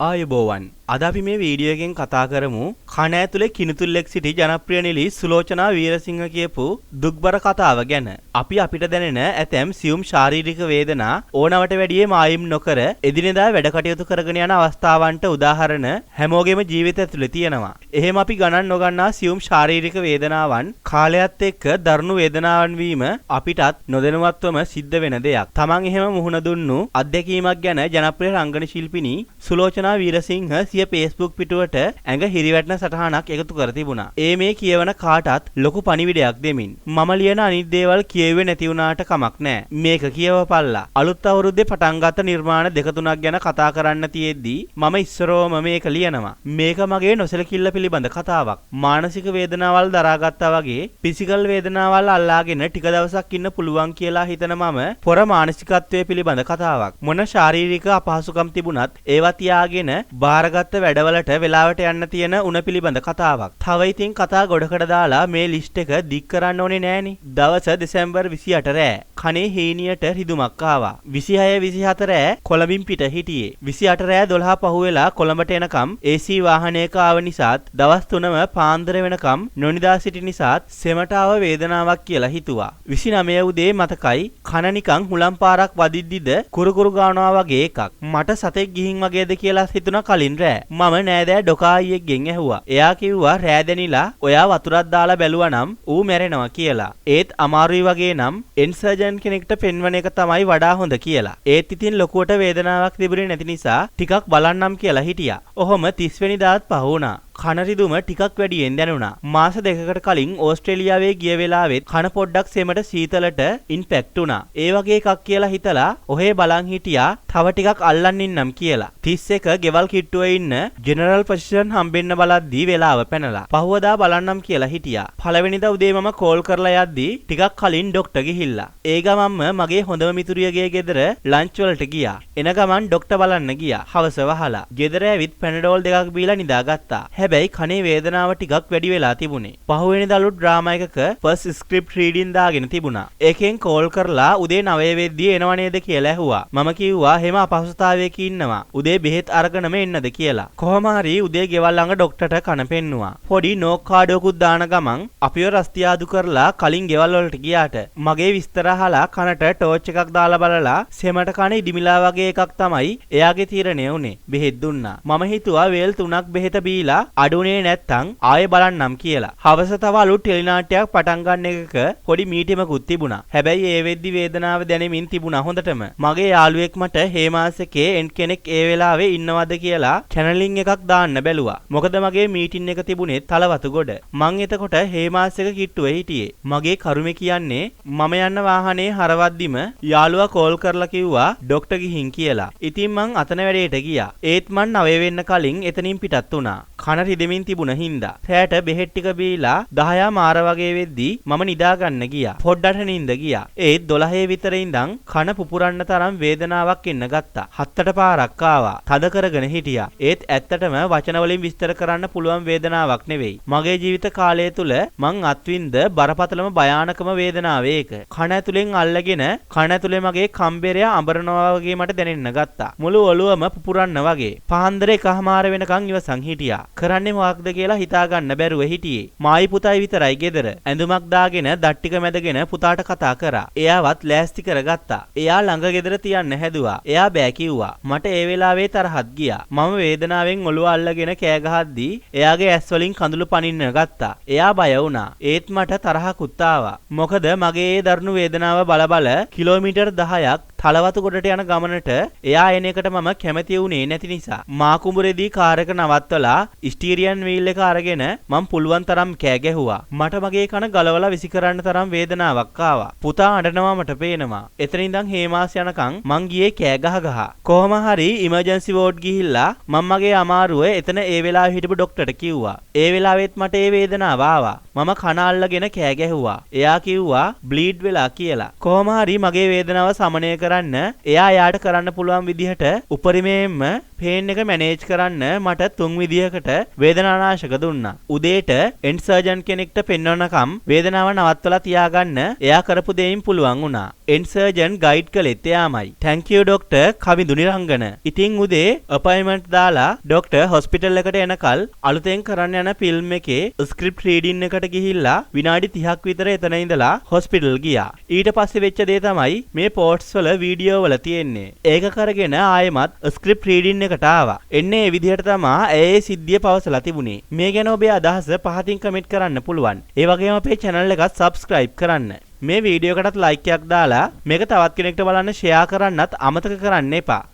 ආයුබෝවන් අද අපි මේ වීඩියෝ එකෙන් කතා කරමු කන ඇතුලේ කිනිතුල්ලෙක් සිටි ජනප්‍රිය නිලි සුලෝචනා වීරසිංහ කියපු දුක්බර කතාව ගැන. අපි අපිට දැනෙන ඇතැම් සියුම් ශාරීරික වේදනා ඕනවට වැඩිය මායිම් නොකර එදිනෙදා වැඩ කටයුතු කරගෙන යන අවස්ථාවන්ට උදාහරණ හැමෝගෙම ජීවිතය ඇතුලේ තියෙනවා. එහෙම අපි ගණන් නොගන්නා සියුම් ශාරීරික වේදනාවන් කාලයත් එක්ක දරුණු වේදනාවන් වීම අපිටත් නොදැනුවත්වම සිද්ධ වෙන දෙයක්. තමන් එහෙම මුහුණ දුන්නු අත්දැකීමක් ගැන ජනප්‍රිය රංගන ශිල්පිනී සුලෝචනා වීරසිංහ සිය Facebook පිටුවට ඇඟ හිරිවැටෙන සටහනක් එකතු කර තිබුණා. මේ කියවන කාටත් ලොකු පණිවිඩයක් දෙමින් මම ලියන අනිත් දේවල් කියෙව්වේ නැති වුණාට කමක් නැහැ. මේක කියවපල්ලා. අලුත් අවුරුද්දේ පටන් ගත්ත නිර්මාණ දෙක තුනක් ගැන කතා කරන්න තියෙද්දී මම ඉස්සරෝම මේක ලියනවා. මේක මගේ නොසලකිල්ල පිළිබඳ කතාවක්. මානසික වේදනාවල් දරාගත්තා වගේ ෆිසිකල් වේදනාවල් අල්ලාගෙන ටික දවසක් ඉන්න පුළුවන් කියලා හිතන මම පොර මානසිකත්වයේ පිළිබඳ කතාවක්. මොන ශාරීරික අපහසුකම් තිබුණත් ඒවා තියාගෙන බාරගත්ත වැඩවලට වෙලාවට යන්න තියෙන උණ පිළිබඳ කතාවක්. තව ඉතින් කතා ගොඩකට දාලා මේ ලිස්ට් එක දික් කරන්න ඕනේ නෑනේ. දවස දෙසැම්බර් 28 රෑ කනේ හීනියට රිදුමක් ආවා. 26 24 රෑ කොළඹින් පිට හිටියේ. 28 රෑ 12 පහුවෙලා කොළඹට එනකම් AC වාහනයක ආව නිසාත් දවස් 3ම පාන්දර වෙනකම් නොනිදා සිටි නිසාත් සෙමටාව වේදනාවක් කියලා හිතුවා. 29 උදේ මතකයි කන නිකන් හුලම් පාරක් වදිද්දිද කුරුකුරු ගානවා වගේ එකක්. මට සතෙක් ගිහින් වගේද කියලා හිතුණා කලින් රෑ. මම නෑදෑ ඩොකා අයියෙක්ගෙන් ඇහුවා. එයා කිව්වා රෑ දැනිලා ඔයා වතුරක් දාලා බැලුවා නම් ඌ මැරෙනවා කියලා. ඒත් අමාරුයි වගේ නම් එන්සර්ජන් කෙනෙක්ට පෙන්වන එක තමයි වඩා හොඳ කියලා. ඒත් ඉතින් ලොකුවට වේදනාවක් තිබුණේ නැති නිසා ටිකක් බලන්නම් කියලා හිටියා. ඔහොම 30 වෙනිදාත් පහ වුණා. කන රිදුම ටිකක් වැඩියෙන් දැනුණා. මාස දෙකකට කලින් ඕස්ට්‍රේලියාවේ ගිය වෙලාවෙත් කන පොඩ්ඩක් සෙමට සීතලට ඉන්ෆෙක්ට් වුණා. ඒ වගේ එකක් කියලා හිතලා ඔහේ බලන් හිටියා තව ටිකක් අල්ලන් ඉන්නම් කියලා. 31 ගෙවල් කිට්ටුවේ ඉන්න ජෙනරල් පොසිෂන් හම්බෙන්න බලද්දී වෙලාව පැනලා. පහුවදා බලන්නම් කියලා හිටියා. පළවෙනිදා උදේ මම කෝල් කරලා යද්දී ටිකක් කලින් ඩොක්ටර් ගිහිල්ලා. ඒ ගමන්ම මගේ හොඳම මිතුරියගේ ගෙදර ලන්ච් වලට ගියා. එන ගමන් ඩොක්ටර් බලන්න ගියා. හවස වහලා. ගෙදර ඇවිත් පැනඩෝල් දෙකක් බීලා නිදාගත්තා. හැබැයි කනේ වේදනාව ටිකක් වැඩි වෙලා තිබුණේ. පහුවෙනිදා අලුත් ඩ්‍රාමා එකක ෆස්ට් ස්ක්‍රිප්ට් රීඩින් දාගෙන තිබුණා. ඒකෙන් කෝල් කරලා උදේ 9 වෙද්දී එනව නේද කියලා ඇහුවා. මම කිව්වා හැම අපහසුතාවයක ඉන්නවා. උදේ බෙහෙත් අරගෙනම එන්නද කියලා. කොහොම හරි උදේ ගෙවල් ළඟ ඩොක්ටර්ට කන පෙන්නුවා. පොඩි නෝක් කාඩුවකුත් දාන ගමන් අපිව රස්තියාදු කරලා කලින් ගෙවල් වලට ගියාට මගේ විස්තර අහලා කනට ටෝච් එකක් දාලා බලලා සෙමට කන ඉදිමිලා වගේ එකක් තමයි එයාගේ තීරණය උනේ. බෙහෙත් දුන්නා. මම හිතුවා වේල් 3ක් බෙහෙත බීලා අඩුනේ නැත්තම් ආයෙ බලන්නම් කියලා. හවස තව අලුත් ටෙලිනාට්‍යයක් පටන් ගන්න එකක පොඩි මීටිමකුත් තිබුණා. හැබැයි ඒ වෙද්දි වේදනාව දැනෙමින් තිබුණා හොඳටම. මගේ යාළුවෙක් මට හේමාස් එකේ එන් කෙනෙක් ඒ වෙලාවේ ඉන්නවද කියලා චැනලින් එකක් දාන්න බැලුවා. මොකද මගේ මීටින් එක තිබුණේ තලවතු ගොඩ. මං එතකොට හේමාස් එක කිට්ටුවේ හිටියේ. මගේ කරුමේ කියන්නේ මම යන්න වාහනේ හරවද්දිම යාළුවා කෝල් කරලා කිව්වා ඩොක්ටර් ගිහින් කියලා. ඉතින් මං අතන වැඩේට ගියා. ඒත් මං 9 වෙන්න කලින් එතනින් පිටත් වුණා. කන රිදෙමින් තිබුණ හින්දා. රැට බෙහෙත් ටික බීලා 10 මාර වගේ වෙද්දී මම නිදා ගන්න ගියා. පොඩ්ඩට නිින්ද ගියා. ඒත් 12 විතර ඉඳන් කන පුපුරන්න තරම් වේදනාවක් එන්න ගත්තා. 7ට පාරක් ආවා. තද කරගෙන හිටියා. ඒත් ඇත්තටම වචන වලින් විස්තර කරන්න පුළුවන් වේදනාවක් නෙවෙයි. මගේ ජීවිත කාලය තුල මං අත්විඳ බරපතලම භයානකම වේදනාව ඒක. කන ඇතුලෙන් අල්ලගෙන කන ඇතුලේ මගේ කම්බරය අඹරනවා වගේ මට දැනෙන්න ගත්තා. මුළු ඔළුවම පුපුරන්න වගේ. පාන්දර 1:00 වෙනකන් ඉවසන් හිටියා. කරන්නේ මොකක්ද කියලා හිතා ගන්න බැරුව හිටියේ. මායි පුතයි විතරයි ගෙදර. ඇඳුමක් දාගෙන දත් ටික මැදගෙන පුතාට කතා කරා. එයාවත් ලෑස්ති කරගත්තා. එයා ළඟ ගෙදර තියන්න හැදුවා. එයා බෑ කිව්වා. මට ඒ වෙලාවේ තරහත් ගියා. මම වේදනාවෙන් ඔළුව අල්ලගෙන කෑ ගහද්දී එයාගේ ඇස් වලින් කඳුළු පනින්න ගත්තා. එයා බය වුණා. ඒත් මට තරහකුත් ආවා. මොකද මගේ ඒ දරුණු වේදනාව බල කිලෝමීටර් 10ක් තලවතු ගොඩට යන ගමනට එයා එන එකට මම කැමති වුණේ නැති නිසා මා කුඹුරේදී කාර් එක නවත්තලා ස්ටීරියන් වීල් එක අරගෙන මම පුළුවන් තරම් කෑ ගැහුවා. මට මගේ කන ගලවලා විසි කරන්න තරම් වේදනාවක් ආවා. පුතා අඬනවා මට පේනවා. එතන ඉඳන් හේමාස් යනකම් මං ගියේ කෑ ගහ. කොහොම හරි ඉමර්ජන්සි වෝඩ් ගිහිල්ලා මම මගේ අමාරුව එතන ඒ වෙලාවේ හිටපු ඩොක්ටර්ට කිව්වා. ඒ වෙලාවෙත් මට ඒ වේදනාව ආවා. මම කන අල්ලගෙන කෑ ගැහුවා. එයා කිව්වා බ්ලීඩ් වෙලා කියලා. කොහොම හරි මගේ වේදනාව සමනය කරන්න එයා යාට කරන්න පුළුවන් විදිහට උපරිමයෙන්ම පේන් එක මැනේජ් කරන්න මට 3 විදිහකට වේදනානාශක දුන්නා. උදේට එන්ඩ් සර්ජන් කෙනෙක්ට පෙන්වනකම් වේදනාව නවත්තලා තියාගන්න එයා කරපු දෙයින් පුළුවන් වුණා. එන්ඩ් සර්ජන් ගයිඩ් කළෙත් එයාමයි. thank you doctor Kavindu Nirangana. ඉතින් උදේ අපොයින්ට්මන්ට් දාලා ડોක්ටර් හොස්පිටල් එකට එනකල් අලුතෙන් කරන්න යන ෆිල්ම් එකේ ස්ක්‍රිප්ට් රීඩින් එකට ගිහිල්ලා විනාඩි 30ක් විතර එතන ඉඳලා හොස්පිටල් ගියා. ඊට පස්සේ වෙච්ච දේ තමයි මේ පෝස්ට්ස් වල වීඩියෝ වල තියෙන්නේ. ඒක කරගෙන ආයෙමත් ස්ක්‍රිප්ට් රීඩින් එකට ආවා. එන්නේ මේ විදිහට තමයි ඒ සිද්ධිය පවසලා තිබුණේ. මේ ගැන ඔබේ අදහස පහතින් කමෙන්ට් කරන්න පුළුවන්. ඒ වගේම අපේ channel එකත් subscribe කරන්න. මේ වීඩියෝ එකටත් like එකක් දාලා මේක තවත් කෙනෙක්ට බලන්න share කරන්නත් අමතක කරන්න එපා.